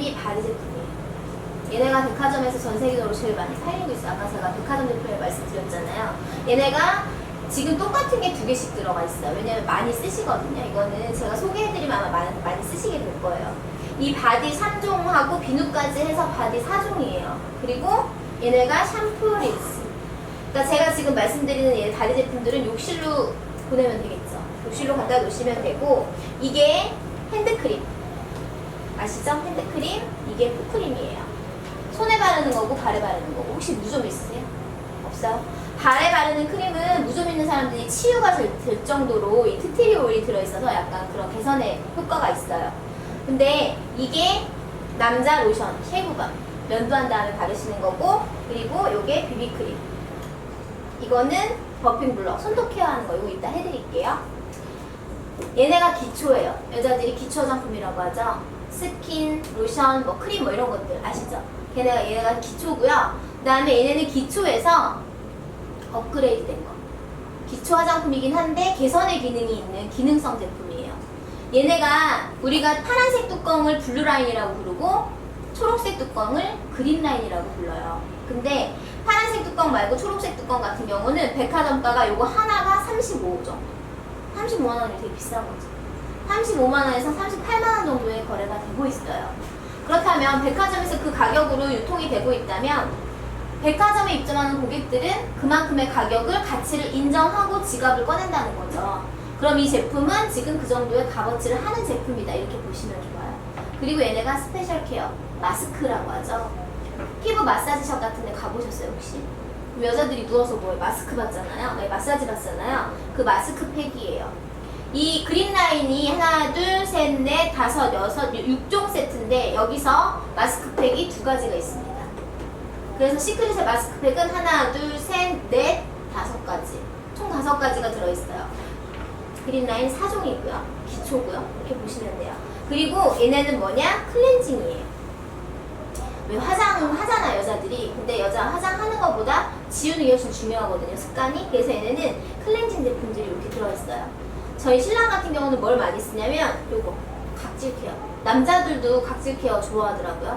제품이 바디 제품이에요. 얘네가 백화점에서 전 세계적으로 제일 많이 팔리고 있어요. 아까 제가 백화점 제품을 말씀드렸잖아요. 얘네가 지금 똑같은 게 2개씩 들어가 있어요. 왜냐면 많이 쓰시거든요. 이거는 제가 소개해드리면 아마 많이 쓰시게 될 거예요. 이 바디 3종하고 비누까지 해서 바디 4종이에요. 그리고 얘네가 샴푸, 린스. 그러니까 제가 지금 말씀드리는 얘 바디 제품들은 욕실로 보내면 되겠죠. 욕실로 갖다 놓으시면 되고, 이게 핸드크림. 아시죠? 핸드크림, 이게 풋크림이에요. 손에 바르는 거고 발에 바르는 거고. 혹시 무좀 있으세요? 없어요? 발에 바르는 크림은 무좀 있는 사람들이 치유가 될 정도로 이 트티리 오일이 들어있어서 약간 그런 개선의 효과가 있어요. 근데 이게 남자 로션, 쉐이브밤, 면도한 다음에 바르시는 거고, 그리고 요게 비비크림. 이거는 버핑 블러, 손톱 케어하는 거. 이거 이따 해드릴게요. 얘네가 기초예요. 여자들이 기초 화장품이라고 하죠. 스킨, 로션, 뭐 크림 뭐 이런 것들 아시죠? 얘네가 기초고요. 그 다음에 얘네는 기초에서 업그레이드 된 거. 기초 화장품이긴 한데 개선의 기능이 있는 기능성 제품이에요. 얘네가 우리가 파란색 뚜껑을 블루라인이라고 부르고 초록색 뚜껑을 그린라인이라고 불러요. 근데 파란색 뚜껑 말고 초록색 뚜껑 같은 경우는 백화점가가 요거 하나가 35 정도. 35만원이 되게 비싼 거죠. 35만원에서 38만원 정도의 거래가 되고 있어요. 그렇다면 백화점에서 그 가격으로 유통이 되고 있다면 백화점에 입점하는 고객들은 그만큼의 가격을 가치를 인정하고 지갑을 꺼낸다는 거죠. 그럼 이 제품은 지금 그 정도의 값어치를 하는 제품이다, 이렇게 보시면 좋아요. 그리고 얘네가 스페셜 케어, 마스크라고 하죠. 피부 마사지샵 같은 데 가보셨어요 혹시? 여자들이 누워서 뭐예요? 마스크 받잖아요. 네, 마사지 받잖아요. 그 마스크팩이에요. 이 그린라인이 하나, 둘, 셋, 넷, 다섯, 여섯, 6종 세트인데 여기서 마스크팩이 2가지가 있습니다. 그래서 시크릿의 마스크팩은 하나, 둘, 셋, 넷, 5가지. 총 5가지가 들어있어요. 그린라인 4종이고요. 기초고요. 이렇게 보시면 돼요. 그리고 얘네는 뭐냐? 클렌징이에요. 왜 화장하잖아 여자들이. 근데 여자 화장하는 것보다 지우는 게 훨씬 중요하거든요, 습관이. 그래서 얘네는 클렌징 제품들이 이렇게 들어있어요. 저희 신랑 같은 경우는 뭘 많이 쓰냐면 요거 각질 케어. 남자들도 각질 케어 좋아하더라고요.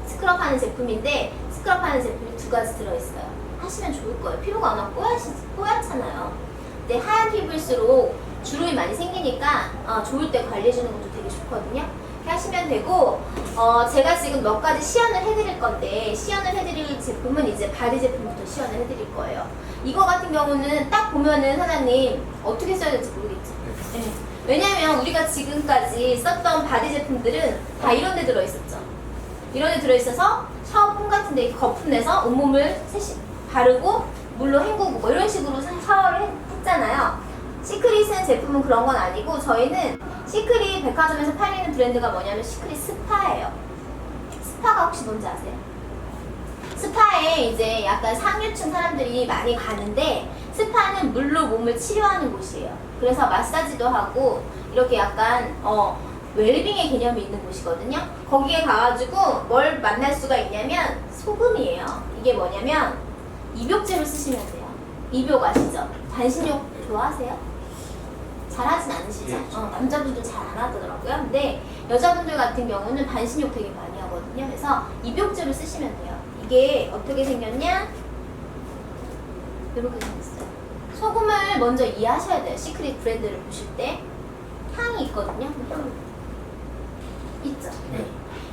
스크럽 하는 제품인데 스크럽 하는 제품이 2가지 들어있어요. 하시면 좋을 거예요. 피부가 워낙 뽀얗잖아요. 근데 하얀 피부일수록 주름이 많이 생기니까 좋을 때 관리해주는 것도 되게 좋거든요. 이렇게 하시면 되고, 제가 지금 몇 가지 시연을 해드릴 건데, 시연을 해드릴 제품은 이제 바디 제품부터 시연을 해드릴 거예요. 이거 같은 경우는 딱 보면은 사장님 어떻게 써야 될지 모르겠죠. 네. 왜냐면 우리가 지금까지 썼던 바디 제품들은 다 이런 데 들어있었죠. 이런 데 들어있어서 샤워폼 같은 데 거품 내서 온몸을 바르고 물로 헹구고 뭐 이런 식으로 샤워를 했잖아요. 시크릿은 제품은 그런 건 아니고, 저희는 시크릿 백화점에서 팔리는 브랜드가 뭐냐면 시크릿 스파예요. 스파가 혹시 뭔지 아세요? 스파에 이제 약간 상류층 사람들이 많이 가는데, 스파는 물로 몸을 치료하는 곳이에요. 그래서 마사지도 하고 이렇게 약간 웰빙의 개념이 있는 곳이거든요. 거기에 가가지고 뭘 만날 수가 있냐면 소금이에요. 이게 뭐냐면 입욕제로 쓰시면 돼요. 입욕 아시죠? 반신욕 좋아하세요? 잘하진 않으시죠? 남자분들 잘 안 하더라고요. 근데 여자분들 같은 경우는 반신욕 되게 많이 하거든요. 그래서 입욕제로 쓰시면 돼요. 이게 어떻게 생겼냐? 이렇게 생겼어요. 소금을 먼저 이해하셔야 돼요. 시크릿 브랜드를 보실 때 향이 있거든요. 향 있죠? 네.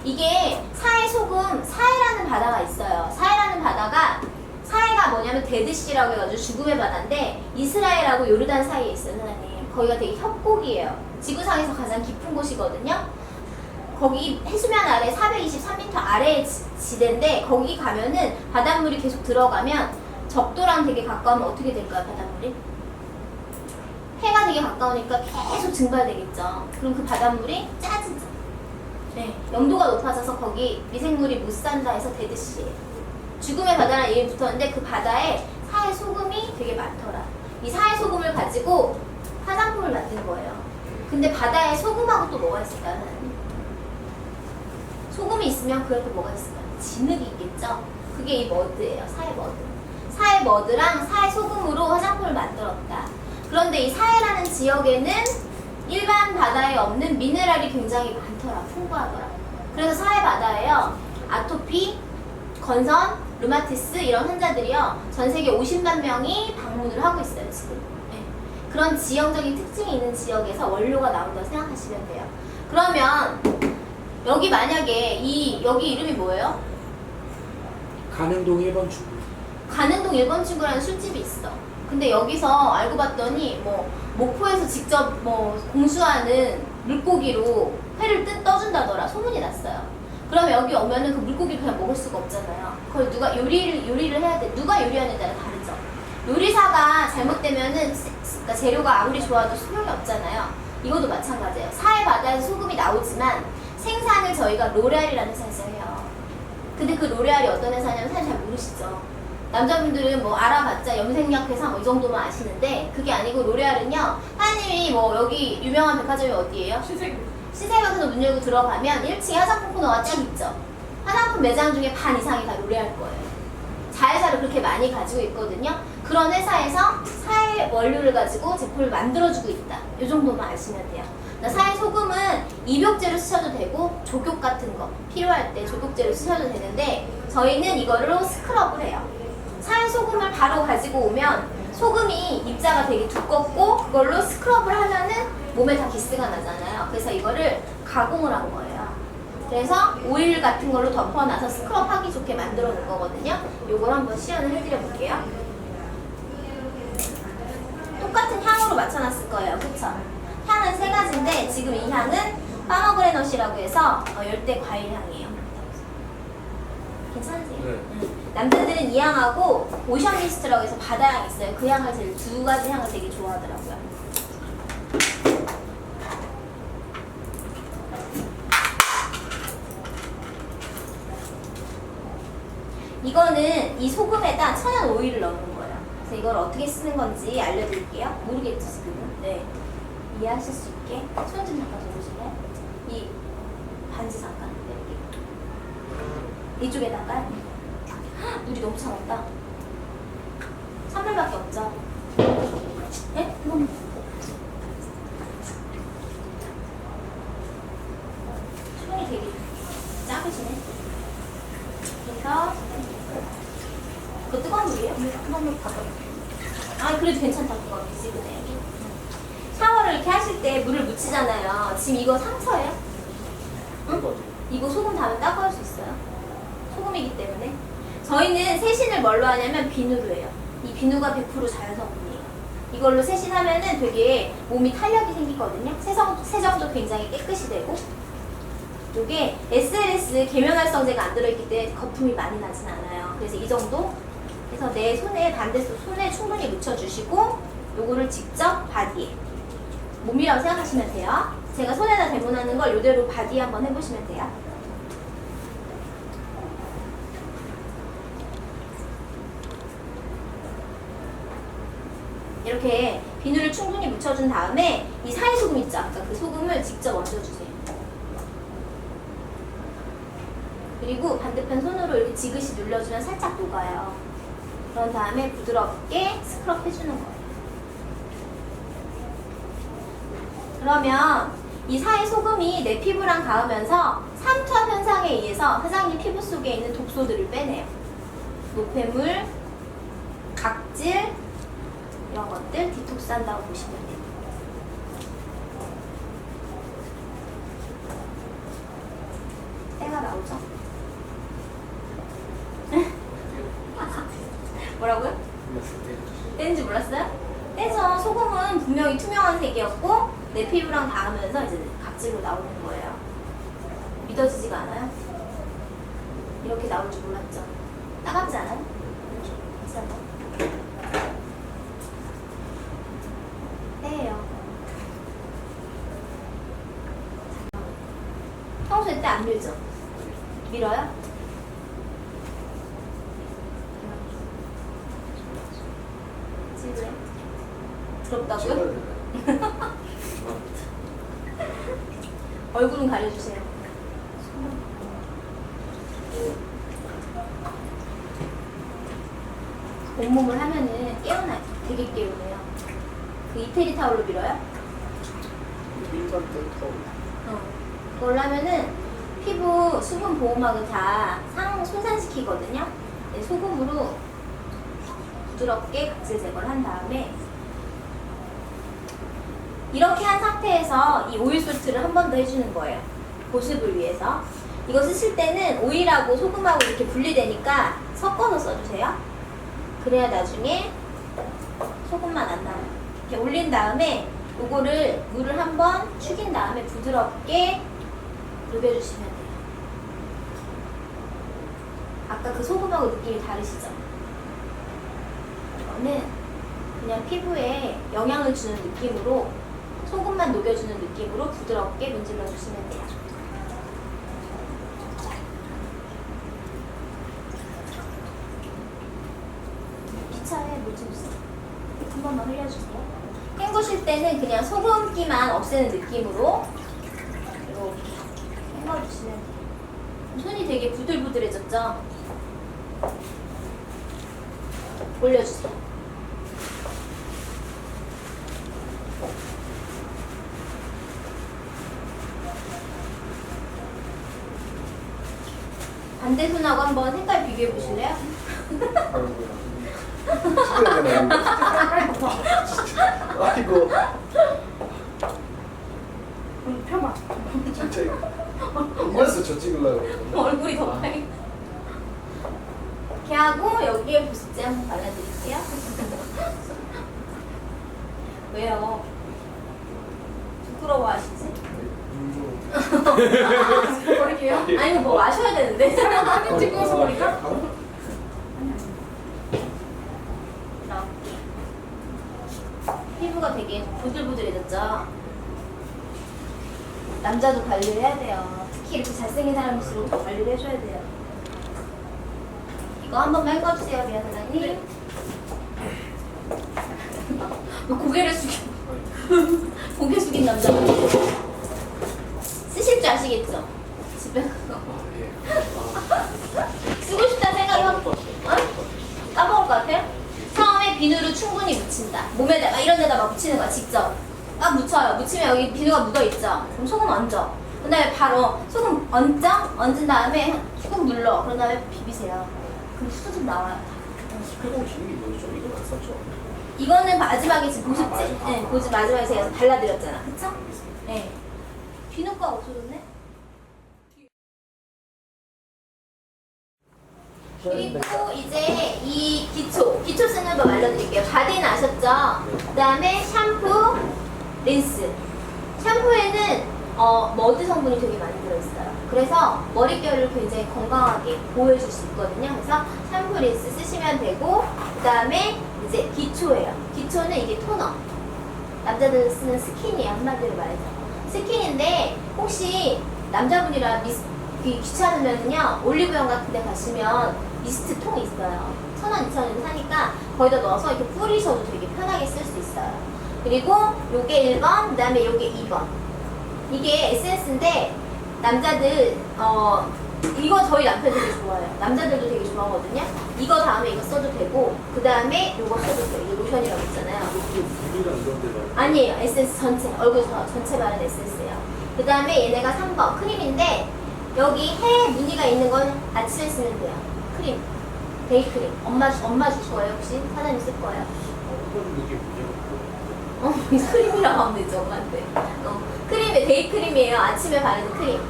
이게 사해 소금, 사해라는 바다가 있어요. 사해라는 바다가, 사해가 뭐냐면 데드시라고 해가지고 죽음의 바다인데 이스라엘하고 요르단 사이에 있어요, 사장님. 거기가 되게 협곡이에요. 지구상에서 가장 깊은 곳이거든요. 거기 해수면 아래 423m 아래의 지대인데, 거기 가면은 바닷물이 계속 들어가면 적도랑 되게 가까우면 어떻게 될까요, 바닷물이? 해가 되게 가까우니까 계속 증발되겠죠. 그럼 그 바닷물이 짜지죠. 네, 영도가 높아져서 거기 미생물이 못 산다 해서 데드시예요. 죽음의 바다라는 이름이 붙었는데 그 바다에 사해 소금이 되게 많더라. 이 사해 소금을 가지고 화장품을 만든 거예요. 근데 바다에 소금하고 또 뭐가 있을까요, 하나님? 소금이 있으면 그 옆에 뭐가 있을까요? 진흙이 있겠죠? 그게 이 머드예요. 사해 머드. 사해 머드랑 사해 소금으로 화장품을 만들었다. 그런데 이 사해라는 지역에는 일반 바다에 없는 미네랄이 굉장히 많더라. 풍부하더라. 그래서 사해바다에요. 아토피, 건선, 류마티스 이런 환자들이요. 전 세계 50만 명이 방문을 하고 있어요, 지금. 네. 그런 지형적인 특징이 있는 지역에서 원료가 나온다고 생각하시면 돼요. 그러면 여기 만약에 여기 이름이 뭐예요? 가능동 1번 출구. 가능동 1번 출구라는 술집이 있어. 근데 여기서 알고 봤더니 뭐 목포에서 직접 뭐 공수하는 물고기로 회를 떠준다더라. 소문이 났어요. 그러면 여기 오면은 그 물고기를 그냥 먹을 수가 없잖아요. 그걸 누가 요리를 해야 돼. 누가 요리하느냐에 따라 다르죠. 요리사가 잘못되면은 그러니까 재료가 아무리 좋아도 소용이 없잖아요. 이것도 마찬가지예요. 사해바다에서 소금이 나오지만 생산을 저희가 로레알이라는 회사에서 해요. 근데 그 로레알이 어떤 회사냐면 사실 잘 모르시죠. 남자분들은 뭐 알아봤자 염색약 회사 뭐 이 정도만 아시는데 그게 아니고 로레알은요. 사장님이 뭐 여기 유명한 백화점이 어디예요? 신세계에서 문 열고 들어가면 1층에 화장품 코너가 쫙 있죠. 화장품 매장 중에 반 이상이 다 로레알 거예요. 자회사를 그렇게 많이 가지고 있거든요. 그런 회사에서 사해 원료를 가지고 제품을 만들어주고 있다. 이 정도만 아시면 돼요. 사해 소금은 입욕제로 쓰셔도 되고 족욕 같은 거 필요할 때 족욕제로 쓰셔도 되는데 저희는 이거로 스크럽을 해요. 사해 소금을 바로 가지고 오면 소금이 입자가 되게 두껍고 그걸로 스크럽을 하면은 몸에 다 기스가 나잖아요. 그래서 이거를 가공을 한 거예요. 그래서 오일 같은 걸로 덮어놔서 스크럽 하기 좋게 만들어 놓은 거거든요. 요걸 한번 시연을 해드려 볼게요. 똑같은 향으로 맞춰놨을 거예요. 그쵸? 향은 세 가지인데 지금 이 향은 파머그레넛이라고 해서 열대 과일 향이에요. 괜찮으세요? 네. 남자들은 이 향하고 오션 미스트라고 해서 바다향 있어요. 그 향을 제일 두 가지 향을 되게 좋아하더라고요. 이거는 이 소금에다 천연 오일을 넣는 거예요. 그래서 이걸 어떻게 쓰는 건지 알려드릴게요. 모르겠죠 지금은? 네. 이해하실 수 있게 손 좀 잠깐 줘보실래요? 이 반지 잠깐 이렇게 이쪽에다가 물이 너무 차갑다. 찬물밖에 없죠? 네? 이건 수분이 되게 작으시네. 그래서 그거 뜨거운 물이에요? 뜨거운 물 바꿔요. 아 그래도 괜찮다. 그거 미지근해. 샤워를 이렇게 하실 때 물을 묻히잖아요. 지금 이거 상처예요? 응? 이거 소금 닿으면 닦아올 수 있어요. 소금이기 때문에. 저희는 세신을 뭘로 하냐면 비누로 해요. 이 비누가 100% 자연성분이에요. 이걸로 세신하면은 되게 몸이 탄력이 생기거든요. 세정도 굉장히 깨끗이 되고. 이게 SLS 계면활성제가 안 들어있기 때문에 거품이 많이 나진 않아요. 그래서 이 정도. 그래서 내 손에 반대쪽 손에 충분히 묻혀주시고 요거를 직접 바디에 몸이라고 생각하시면 돼요. 제가 손에다 대문하는 걸 이대로 바디에 한번 해보시면 돼요. 이렇게 비누를 충분히 묻혀준 다음에 이 사해 소금 있죠? 아까 그 소금을 직접 얹어주세요. 그리고 반대편 손으로 이렇게 지그시 눌러주면 살짝 녹아요. 그런 다음에 부드럽게 스크럽 해주는 거예요. 그러면 이 사해 소금이 내 피부랑 닿으면서 삼투압 현상에 의해서 사장님 피부 속에 있는 독소들을 빼내요. 노폐물, 각질 이런 것들 디톡스 한다고 보시면 돼요. 때가 나오죠? 뭐라고요? 뗀지 몰랐어요? 떼서 소금은 분명히 투명한 색이었고 내 피부랑 닿으면서 이제 각질로 나오는 거예요. 믿어지지가 않아요? 이렇게 나올 줄 몰랐죠? 따갑지 않아요? 괜찮아요? 떼예요. 평소에 때 안 밀죠? 밀어요? 지금 부럽다고요? 얼굴은 가려주세요. 온몸을 하면은 깨어나요. 되게 깨우네요. 그 이태리 타올로 밀어요? 일반 타올. 그걸로 하면은 피부 수분 보호막을 다 손상시키거든요. 네, 소금으로 부드럽게 각질 제거를 한 다음에 이렇게 한 상태에서 이 오일 솔트를 한 번 더 해주는 거예요. 보습을 위해서. 이거 쓰실 때는 오일하고 소금하고 이렇게 분리되니까 섞어서 써주세요. 그래야 나중에 소금만 안 나와요. 이렇게 올린 다음에 요거를 물을 한번 축인 다음에 부드럽게 녹여주시면 돼요. 아까 그 소금하고 느낌이 다르시죠? 이거는 그냥 피부에 영향을 주는 느낌으로 소금만 녹여주는 느낌으로 부드럽게 문질러 주시면 돼요. 피차에 물 좀 주세요. 한 번만 흘려주세요. 헹구실 때는 그냥 소금기만 없애는 느낌으로 이렇게 헹궈주시면 돼요. 손이 되게 부들부들해졌죠? 올려주세요. 반대 손하고 한번 색깔 비교해 보실래요? 아이고 펴봐. 진짜 이래서 저 찍으려고 얼굴이 더 빨개. 이렇게 하고 여기에 보습제 한번 발라드릴게요. 왜요? 부끄러워하시지? 버릴게요. 아니 뭐 마셔야 되는데. 사진 찍어서 버릴까? 피부가 되게 부들부들해졌죠? 남자도 관리를 해야 돼요. 특히 이렇게 잘생긴 사람일수록 더 관리를 해줘야 돼요. 이거 한 번만 헹궈주세요, 미안 사장님. 너 고개를 숙여. 고개 숙인 남자. 쓰실 줄 아시겠죠? 집에 가서. 쓰고 싶다는 생각이 확, 까먹을 것 같아요? 처음에 비누를 충분히 묻힌다. 몸에다, 막 이런 데다 막 묻히는 거야, 직접. 딱 묻혀요. 묻히면 여기 비누가 묻어있죠? 그럼 소금 얹어. 그 다음에 바로 소금 얹어? 얹은 다음에 꾹 눌러. 그런 다음에 비비세요. 그럼 수분 나와요. 그리고 기능이 뭐죠? 이거 안 썼죠? 이거는 마지막에 지금 보습제. 마지막. 네, 보습 마지막에 제가 발라드렸잖아. 그쵸? 네. 비누가 없어졌네? 그리고 이제 이 기초 쓰는 법 알려드릴게요. 바디는 아셨죠? 그 다음에 샴푸, 린스. 샴푸에는 머드 성분이 되게 많이 들어있어요. 그래서 머릿결을 굉장히 건강하게 보호해줄 수 있거든요. 그래서 샴푸, 린스 쓰시면 되고, 그 다음에 이제 기초예요. 기초는 이게 토너. 남자들 쓰는 스킨이에요. 한마디로 말해서. 스킨인데 혹시 남자분이라 귀찮으면요 올리브영 같은 데 가시면 미스트 통이 있어요. 1,000원, 2,000원 사니까 거기다 넣어서 이렇게 뿌리셔도 되게 편하게 쓸 수 있어요. 그리고 요게 1번, 그 다음에 요게 2번. 이게 에센스인데 남자들 이거 저희 남편 되게 좋아해요. 남자들도 되게 좋아하거든요. 이거 다음에 이거 써도 되고 그 다음에 요거 써도 돼요. 이게 로션이라고 있잖아요. 물이랑 이런 데가 아니에요. 에센스 전체, 얼굴 전체 바른 에센스예요. 그 다음에 얘네가 3번 크림인데 여기 해 무늬가 있는 건 아침에 쓰면 돼요. 크림, 데이크림. 엄마 줄 거예요 혹시? 사장님 쓸 거예요? 이게 문제가 이 크림이라고 하면 되죠, 엄마한테. 크림에 데이크림이에요. 아침에 바르는 크림.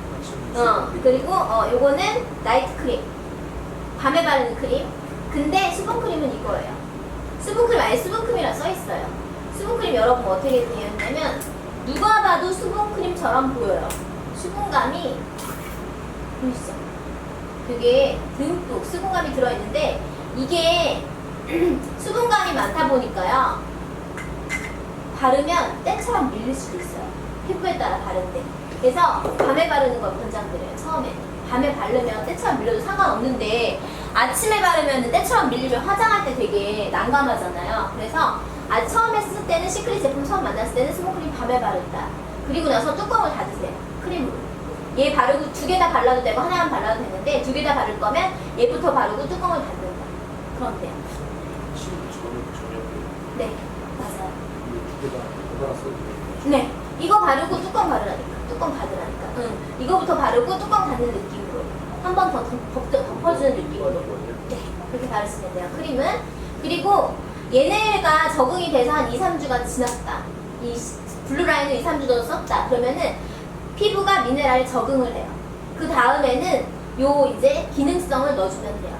그리고 요거는 나이트 크림. 밤에 바르는 크림. 근데 수분크림은 이거예요. 수분크림 아예 수분크림이라 써있어요. 수분크림 여러분 어떻게 되어 있냐면 누가 봐도 수분크림처럼 보여요. 수분감이 보이시죠? 되게 듬뿍 수분감이 들어있는데 이게 수분감이 많다 보니까요 바르면 때처럼 밀릴 수도 있어요. 피부에 따라 다른데. 그래서 밤에 바르는 걸 권장드려요. 처음에 밤에 바르면 때처럼 밀려도 상관없는데 아침에 바르면 때처럼 밀리면 화장할 때 되게 난감하잖아요. 그래서 처음에 쓸 때는 시크릿 제품 처음 만났을 때는 수분크림 밤에 바른다. 그리고 나서 뚜껑을 닫으세요. 크림으로. 얘 바르고 2개 다 발라도 되고 하나만 발라도 되는데 2개 다 바를 거면 얘부터 바르고 뚜껑을 닫는다. 그럼 돼요. 아침 저녁 네, 맞아요. 이두 개다 받아서 네. 이거 바르고 뚜껑 바르라니까. 뚜껑 닫으라니까. 응. 이거부터 바르고 뚜껑 닫는 느낌으로. 한 번 더 덮어주는 느낌으로. 네. 그렇게 바르시면 돼요. 크림은. 그리고 얘네가 적응이 돼서 한 2, 3주가 지났다. 이 블루라인을 2, 3주 정도 썼다. 그러면은 피부가 미네랄에 적응을 해요. 그 다음에는 요 이제 기능성을 넣어주면 돼요.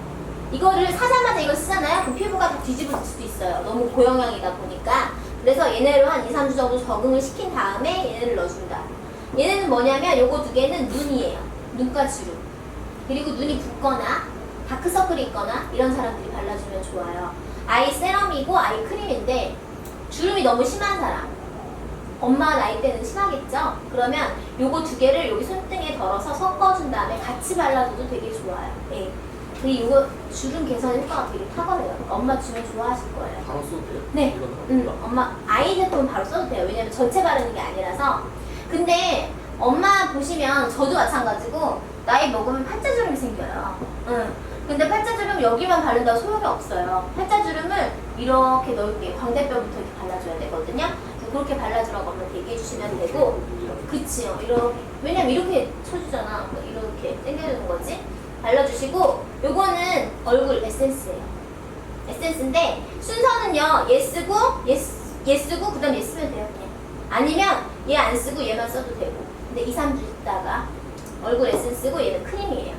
이거를 사자마자 이걸 쓰잖아요. 그럼 피부가 다 뒤집어질 수도 있어요. 너무 고영향이다 보니까. 그래서 얘네를 한 2, 3주 정도 적응을 시킨 다음에 얘네를 넣어준다. 얘네는 뭐냐면 요거 두 개는 눈이에요. 눈가 주름. 그리고 눈이 붓거나 다크서클이 있거나 이런 사람들이 발라주면 좋아요. 아이 세럼이고 아이 크림인데 주름이 너무 심한 사람, 엄마 나이 때는 심하겠죠? 그러면 요거 두 개를 여기 손등에 덜어서 섞어준 다음에 같이 발라줘도 되게 좋아요. 예. 그리고 이거 주름 개선 효과가 되게 탁월해요. 그러니까 엄마 주름 좋아하실 거예요. 바로 써도 돼요? 네. 이거는 엄마 아이 제품은 바로 써도 돼요. 왜냐면 전체 바르는 게 아니라서. 근데 엄마 보시면 저도 마찬가지고 나이 먹으면 팔자주름이 생겨요. 근데 팔자주름 여기만 바른다고 소용이 없어요. 팔자주름을 이렇게 넓게 광대뼈부터 이렇게 발라줘야 되거든요. 그래서 그렇게 발라주라고 엄마 얘기해 주시면 되고. 그치요. 이렇게. 왜냐면 이렇게 쳐주잖아. 이렇게 당겨주는 거지. 발라주시고 요거는 얼굴 에센스예요. 에센스인데 순서는요. 얘 쓰고 얘 쓰고 그 다음 얘 쓰면 돼요. 그냥. 아니면 얘 안 쓰고 얘만 써도 되고. 근데 2, 3주 있다가 얼굴 에센스고 얘는 크림이에요.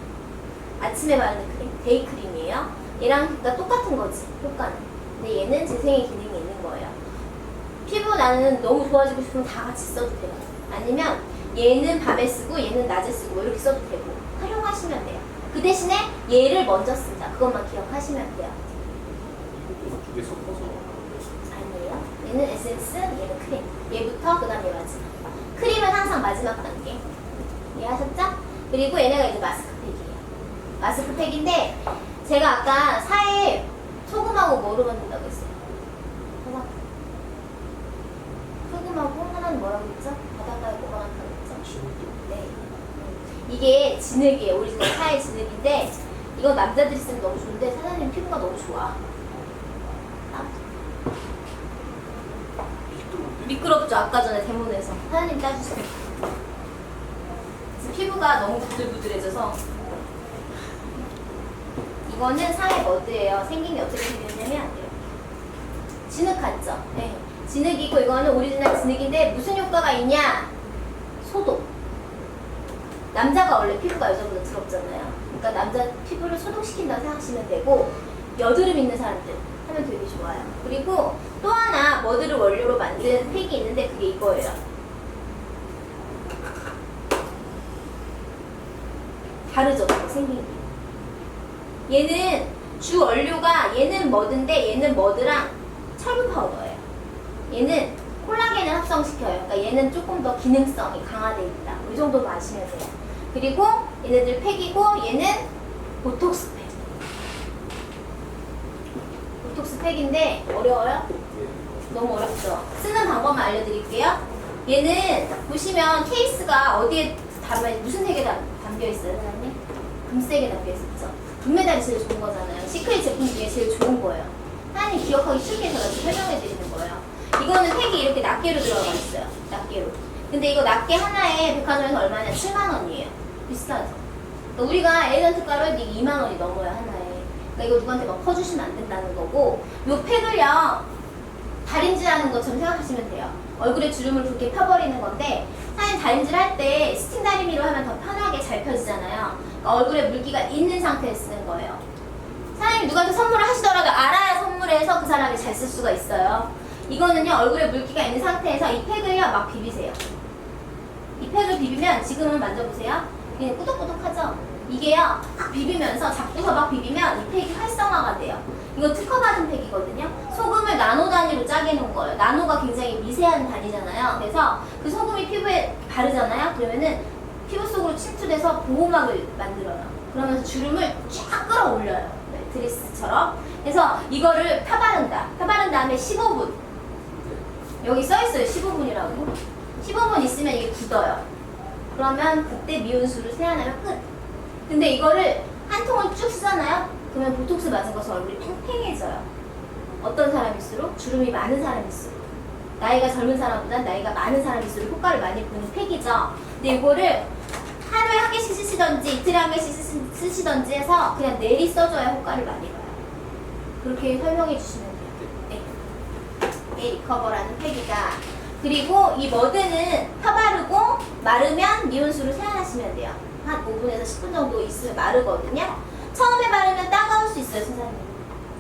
아침에 바르는 크림, 데이 크림이에요. 얘랑 그러니까 똑같은 거지, 효과는. 근데 얘는 재생의 기능이 있는 거예요. 피부 나는 너무 좋아지고 싶으면 다 같이 써도 돼요. 아니면 얘는 밤에 쓰고 얘는 낮에 쓰고 이렇게 써도 되고 활용하시면 돼요. 그 대신에 얘를 먼저 쓴다. 그것만 기억하시면 돼요. 이것도 두개 섞어서 아니에요. 얘는 에센스, 얘는 크림. 얘부터 그 다음에 마지막. 크림은 항상 마지막 단계. 이해하셨죠? 그리고 얘네가 이제 마스크팩이에요. 마스크팩인데 제가 아까 사에 소금하고 뭐로 만든다고 했어요? 소금하고 하나는 뭐라고 했죠? 바닷가에 뭐가 많다고 했죠? 진흙도 네. 이게 진흙이에요. 오리지널 사의 진흙인데 이거 남자들이 쓰면 너무 좋은데 사장님 피부가 너무 좋아. 미끄럽죠? 아까 전에 대문에서 사장님 따주세요. 지금 피부가 너무 부들부들해져서. 이거는 사의 머드예요. 생긴 게 어떻게 생겼냐면 이렇게 진흙 같죠? 네. 진흙이고 이거는 오리지널 진흙인데 무슨 효과가 있냐? 소독. 남자가 원래 피부가 여자보다 더럽잖아요. 그러니까 남자 피부를 소독시킨다고 생각하시면 되고 여드름 있는 사람들 하면 되게 좋아요. 그리고 또 하나 머드를 원료로 만든 팩이 있는데 그게 이거예요. 다르죠? 생긴 게. 얘는 주 원료가 얘는 머드인데 얘는 머드랑 철분 파우더예요. 얘는 콜라겐을 합성시켜요. 그러니까 얘는 조금 더 기능성이 강화되어 있다. 이 정도만 아시면 돼요. 그리고 얘네들 팩이고 얘는 보톡스 팩. 보톡스 팩인데 어려워요? 너무 어렵죠? 쓰는 방법만 알려드릴게요. 얘는 보시면 케이스가 어디에 무슨 색에 담겨있어요, 사장님? 금색에 담겨있었죠? 금메달이 제일 좋은 거잖아요. 시크릿 제품 중에 제일 좋은 거예요. 사장님 기억하기 쉽게 제가 설명해드리는 거예요. 이거는 팩이 이렇게 낱개로 들어가 있어요. 낱개로. 근데 이거 낱개 하나에 백화점에서 얼마냐? 7만 원이에요. 비싸죠? 그러니까 우리가 에이전트 가로 2만 원이 넘어요, 하나에. 그러니까 이거 누구한테 막 퍼주시면 안 된다는 거고, 요 팩을요, 다림질하는 것처럼 생각하시면 돼요. 얼굴에 주름을 그렇게 펴버리는 건데, 사실 다림질 할 때 스팀 다리미로 하면 더 편하게 잘 펴지잖아요. 그러니까 얼굴에 물기가 있는 상태에서 쓰는 거예요. 사장님이 누구한테 선물을 하시더라도 알아야 선물해서 그 사람이 잘 쓸 수가 있어요. 이거는요, 얼굴에 물기가 있는 상태에서 이 팩을요, 막 비비세요. 이 팩을 비비면, 지금은 만져보세요. 그냥 꾸덕꾸덕하죠? 이게요, 막 비비면서, 잡고서 막 비비면 이 팩이 활성화가 돼요. 이거 특허받은 팩이거든요. 소금을 나노 단위로 짜게 놓은 거예요. 나노가 굉장히 미세한 단위잖아요. 그래서 그 소금이 피부에 바르잖아요. 그러면은 피부 속으로 침투돼서 보호막을 만들어요. 그러면서 주름을 쫙 끌어올려요. 네, 드레스처럼. 그래서 이거를 펴바른다. 펴바른 다음에 15분. 여기 써있어요. 15분이라고. 15분 있으면 이게 굳어요. 그러면 그때 미온수를 세안하면 끝. 근데 이거를 한 통을 쭉 쓰잖아요. 그러면 보톡스 맞은 것은 얼굴이 팽팽해져요. 어떤 사람일수록? 주름이 많은 사람일수록. 나이가 젊은 사람보다 나이가 많은 사람일수록 효과를 많이 보는 팩이죠. 근데 이거를 하루에 한 개씩 쓰시던지 이틀에 한 개씩 쓰시던지 해서 그냥 내리 써줘야 효과를 많이 봐요. 그렇게 설명해 주시면 돼요. 네. 리커버라는 팩이다. 그리고 이 머드는 펴바르고 마르면 미온수로 세안하시면 돼요. 한 5분에서 10분 정도 있으면 마르거든요. 처음에 바르면 따가울 수 있어요, 선생님.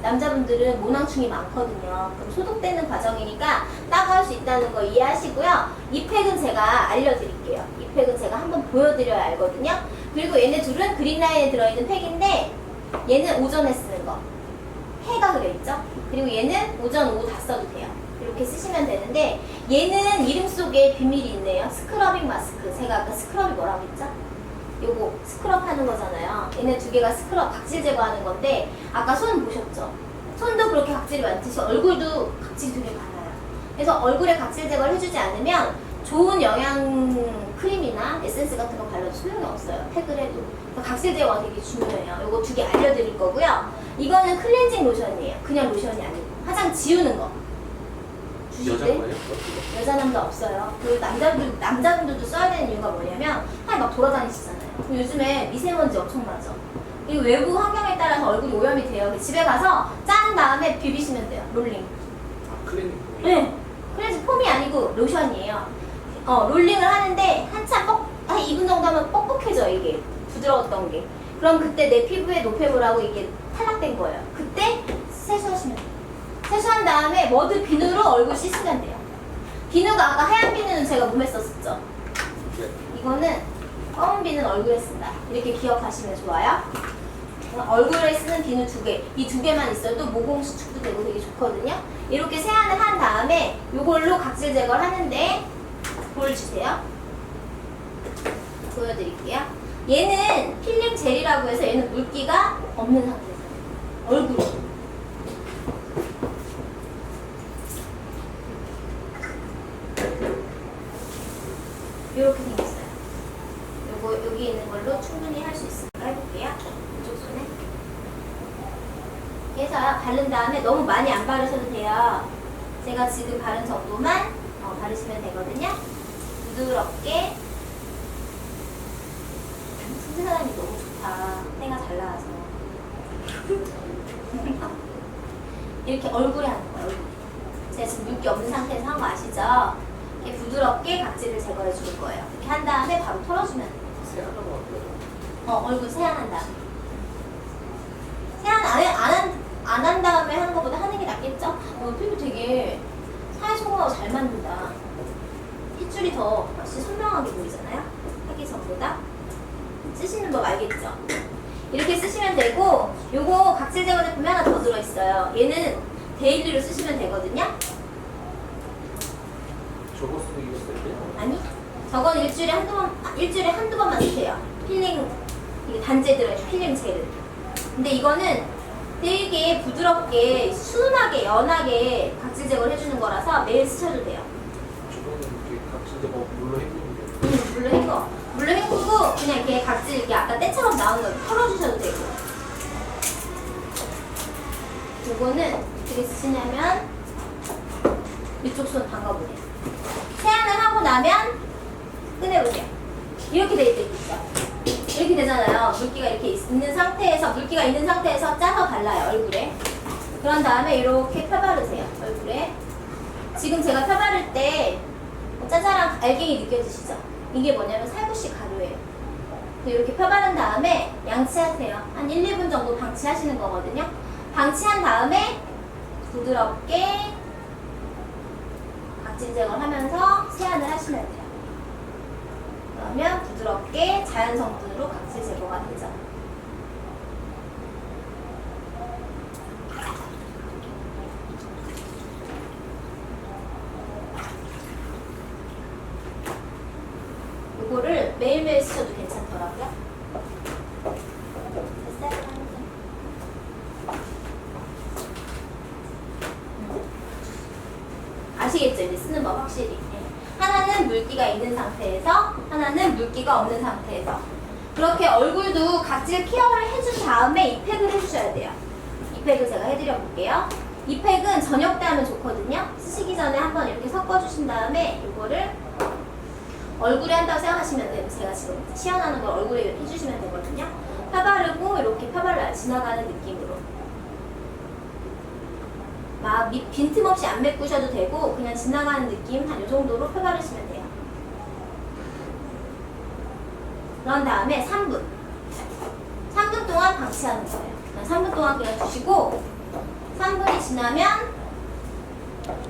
남자분들은 모낭충이 많거든요. 그럼 소독되는 과정이니까 따가울 수 있다는 거 이해하시고요. 이 팩은 제가 알려드릴게요. 이 팩은 제가 한번 보여드려야 알거든요. 그리고 얘네 둘은 그린라인에 들어있는 팩인데 얘는 오전에 쓰는 거. 해가 그려있죠? 그리고 얘는 오전, 오후 다 써도 돼요. 이렇게 쓰시면 되는데 얘는 이름 속에 비밀이 있네요. 스크러빙 마스크. 제가 아까 스크럽이 뭐라고 했죠? 요거 스크럽 하는 거잖아요. 얘네 두 개가 스크럽, 각질 제거하는 건데 아까 손 보셨죠? 손도 그렇게 각질이 많듯이 얼굴도 각질이 되게 많아요. 그래서 얼굴에 각질 제거를 해주지 않으면 좋은 영양 크림이나 에센스 같은 거 발라도 소용이 없어요. 팩을 해도. 그러니까 각질 제거가 되게 중요해요. 요거 두 개 알려드릴 거고요. 이거는 클렌징 로션이에요. 그냥 로션이 아니고 화장 지우는 거. 주실 여자 때 거예요? 여자 남자 없어요. 그리고 남자분들도 써야 되는 이유가 뭐냐면 하이 막 돌아다니시잖아요. 그럼 요즘에 미세먼지 엄청 나죠. 이 외부 환경에 따라서 얼굴이 오염이 돼요. 집에 가서 짠 다음에 비비시면 돼요. 롤링. 아, 클리닉. 네. 그래서 폼이 아니고 로션이에요. 롤링을 하는데 한 2분 정도 하면 뻑뻑해져 이게. 부드러웠던 게. 그럼 그때 내 피부에 노폐물하고 이게 탈락된 거예요. 그때 세수하시면 돼요. 세수한 다음에 머드 비누로 얼굴 씻으면 돼요. 비누가 아까 하얀 비누는 제가 몸에 썼었죠. 네. 이거는 검은 비누는 얼굴에 쓴다. 이렇게 기억하시면 좋아요. 얼굴에 쓰는 비누 2개. 이 2개만 있어도 모공 수축도 되고 되게 좋거든요. 이렇게 세안을 한 다음에 이걸로 각질 제거를 하는데 볼 주세요. 보여드릴게요. 얘는 필링 젤이라고 해서 얘는 물기가 없는 상태에서 얼굴. 이렇게 생겼어요. 요거 여기 있는 걸로 충분히 할 수 있을까 해볼게요. 이쪽 손에. 그래서 바른 다음에 너무 많이 안 바르셔도 돼요. 제가 지금 바른 정도만 바르시면 되거든요. 부드럽게. 신사람이 너무 좋다. 해가 잘 나와서. 이렇게 얼굴에 하는 거예요. 얼굴에. 제가 지금 물기 없는 상태에서 한 거 아시죠? 이렇게 부드럽게 각질을 제거해 줄 거예요. 이렇게 한 다음에 바로 털어주면 돼요. 세안하고 할까요? 얼굴 세안한 다음에. 세안 안 한 다음에 하는 것보다 하는 게 낫겠죠? 피부 되게 사회소금하고 잘 만든다. 핏줄이 더 훨씬 선명하게 보이잖아요? 하기 전보다. 쓰시는 법 알겠죠? 이렇게 쓰시면 되고, 요거 각질 제거 제품이 하나 더 들어있어요. 얘는 데일리로 쓰시면 되거든요? 저거 쓰고 이거 쓸 때? 아니, 저건 일주일에 한두 번만 쓰세요. 필링, 이게 단제 들어있죠. 필링 젤을. 근데 이거는 되게 부드럽게, 순하게, 연하게 각질 제거를 해주는 거라서 매일 쓰셔도 돼요. 저거는 이렇게 각질 제거 물로 헹구는 물로 헹궈. 물로 헹구고, 그냥 이렇게 각질, 이렇게 아까 때처럼 나온 거 털어주셔도 되고. 요거는 어떻게 쓰시냐면, 이쪽 손 담가보세요. 세안을 하고 나면, 꺼내보세요. 이렇게 돼 있죠. 이렇게 되잖아요. 물기가 이렇게 있는 상태에서 짜서 발라요, 얼굴에. 그런 다음에 이렇게 펴바르세요, 얼굴에. 지금 제가 펴바를 때 짜잘한 알갱이 느껴지시죠? 이게 뭐냐면 살구씨 가루예요. 이렇게 펴바른 다음에 양치하세요. 한 1, 2분 정도 방치하시는 거거든요. 방치한 다음에 부드럽게 각질 제거를 하면서 세안을 하시면 돼요. 그러면 부드럽게 자연 성분으로 각질 제거가 되죠. 이거를 매일매일 쓰셔도 괜찮더라고요. 됐어요? 아시겠죠? 이제 쓰는 법 확실히. 네. 하나는 물기가 있는 상태에서, 하나는 물기가 없는 상태에서. 그렇게 얼굴도 각질 케어를 해준 다음에 이 팩을 해주셔야 돼요. 이 팩을 제가 해드려 볼게요. 이 팩은 저녁 때 하면 좋거든요. 쓰시기 전에 한번 이렇게 섞어주신 다음에 이거를 얼굴에 한다고 생각하시면 돼요. 제가 지금 시연하는 걸 얼굴에 해주시면 되거든요. 파 바르고 이렇게 파 발라 지나가는 느낌으로. 막 빈틈없이 안 메꾸셔도 되고 그냥 지나가는 느낌 한 이 정도로 파 바르시면 돼요. 그런 다음에 3분. 3분 동안 방치하는 거예요. 3분 동안 그냥 두시고 3분이 지나면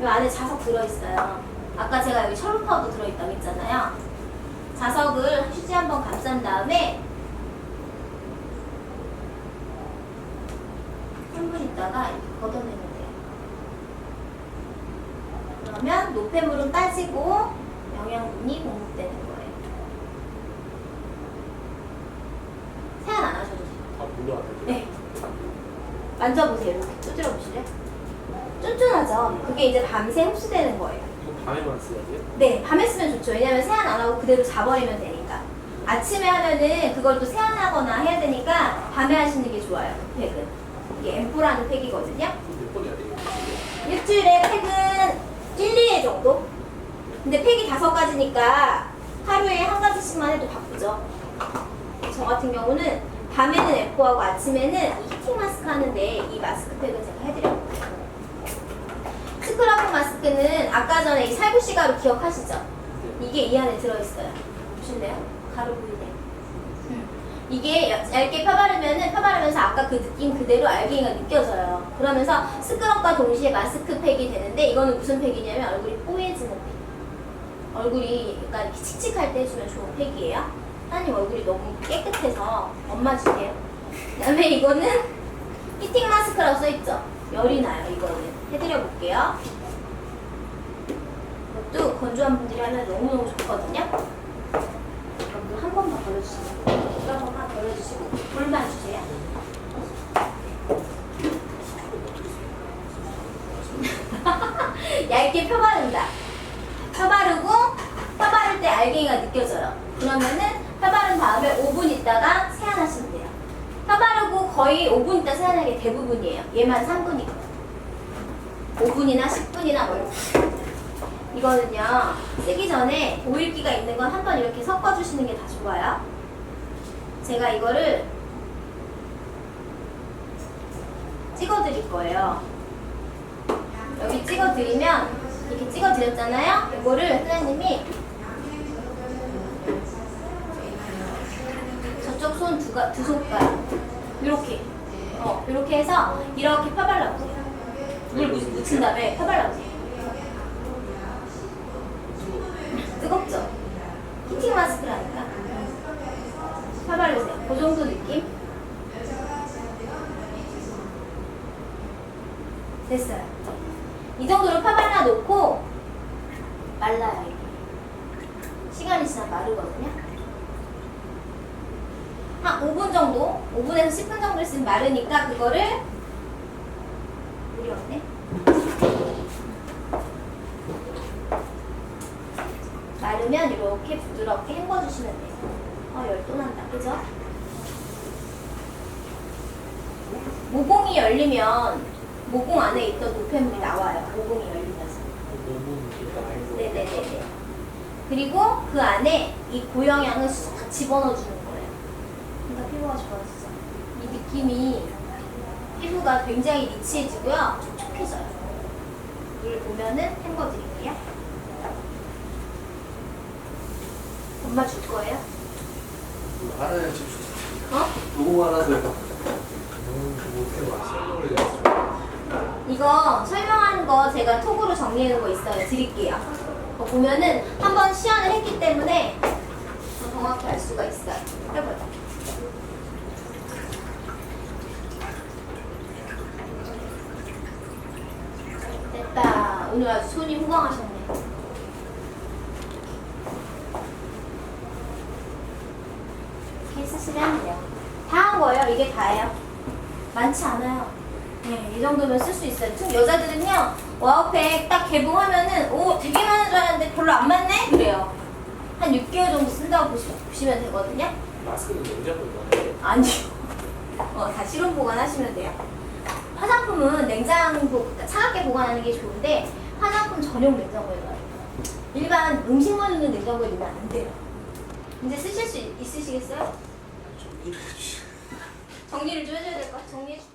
이 안에 자석 들어있어요. 아까 제가 여기 철로 파우더 들어있다고 했잖아요. 자석을 휴지 한번 감싼 다음에 3분 있다가 이렇게 걷어내면 돼요. 그러면 노폐물은 빠지고 영양분이 공급되는 거예요. 세안 안 하셔도 돼요. 아 물로 안 해도 네. 만져보세요. 이렇게 두드려 보실래요? 쫀쫀하죠? 그게 이제 밤새 흡수되는 거예요. 이거 밤에만 써야 돼요? 네, 밤에 쓰면 좋죠. 왜냐면 세안 안 하고 그대로 자버리면 되니까. 아침에 하면은 그걸 또 세안하거나 해야 되니까 밤에 하시는 게 좋아요. 그 팩은. 이게 엠포라는 팩이거든요. 몇 번 해야 돼요? 일주일에 팩은 1, 2회 정도? 근데 팩이 5가지니까 하루에 한 가지씩만 해도 바쁘죠. 저 같은 경우는 밤에는 엠포하고 아침에는 이 히팅 마스크 하는데 이 마스크팩을 제가 해드려볼게요. 스크러브 마스크는 아까 전에 이 살구씨 가루 기억하시죠? 이게 이 안에 들어있어요. 보실래요? 가루 보이네요. 이게 얇게 펴바르면서 아까 그 느낌 그대로 알갱이가 느껴져요. 그러면서 스크럽과 동시에 마스크팩이 되는데 이거는 무슨 팩이냐면 얼굴이 뽀얘지는 팩. 얼굴이 약간 이렇게 칙칙할 때 해주면 좋은 팩이에요. 하나님 얼굴이 너무 깨끗해서 엄마 주세요. 그 다음에 이거는 히팅 마스크라고 써있죠? 열이 나요. 이거는 해드려 볼게요. 이것도 건조한 분들이 하면 너무너무 좋거든요. 여러분들 한 번 더 걸려주시면 한 번만 걸려주시고 물만 주세요. 얇게 펴바른다. 펴바르고 펴바를 때 알갱이가 느껴져요. 그러면은 펴바른 다음에 5분 있다가 세안하시면 돼요. 펴바르고 거의 5분 있다 세안하는 게 대부분이에요. 얘만 3분이거든요. 5분이나 10분이나 뭐 이렇게. 이거는요 쓰기 전에 오일기가 있는 건 한번 이렇게 섞어주시는 게 다 좋아요. 제가 이거를 찍어드릴 거예요. 여기 찍어드리면 이렇게 찍어드렸잖아요. 이거를 선생님이 저쪽 손 두 손가락 이렇게 이렇게 해서 이렇게 펴발라보세요. 물 묻힌 다음에 펴발라보세요. 뜨겁죠? 히팅 마스크라니까. 펴바르세요. 그 정도 느낌? 됐어요. 이 정도로 펴발라 놓고 말라요. 이게. 시간이 지나면 마르거든요. 한 5분 정도? 5분에서 10분 정도 있으면 마르니까 그거를 물이 없네. 마르면 이렇게 부드럽게 헹궈주시면 돼요. 열도 난다. 그죠? 모공이 열리면 모공 안에 있던 노폐물이 나와요. 모공이 열리면서. 네네네네. 그리고 그 안에 이 고영양을 싹 집어넣어주는 거예요. 그러니까 피부가 좋아지죠. 이 느낌이 피부가 굉장히 리치해지고요. 촉촉해져요. 물 보면은 헹궈드릴게요. 엄마 줄 거예요? 하나에 집 어? 너무 많아서요. 이거 설명하는 거 제가 톡으로 정리해놓은 거 있어요. 드릴게요. 그거 보면은 한번 시연을 했기 때문에 더 정확히 알 수가 있어요. 해보자. 됐다. 오늘 아주 손이 후광하셨네. 이렇게 쓰시면 돼요. 다 한 거예요. 이게 다예요. 많지 않아요. 네, 이 정도면 쓸 수 있어요. 특히 여자들은요, 와우팩 딱 개봉하면은, 오, 되게 많은 줄 알았는데 별로 안 맞네? 그래요. 한 6개월 정도 쓴다고 보시면 되거든요. 마스크는 냉장고에 넣어요. 아니요. 다 실온 보관하시면 돼요. 화장품은 차갑게 보관하는 게 좋은데 화장품 전용 냉장고에 넣어야 돼요. 일반 음식물 넣는 냉장고에 넣으면 안 돼요. 이제 쓰실 수 있으시겠어요? 좀 이래 주시. 정리를 좀 해줘야 될 것 같아. 정리해 줄게.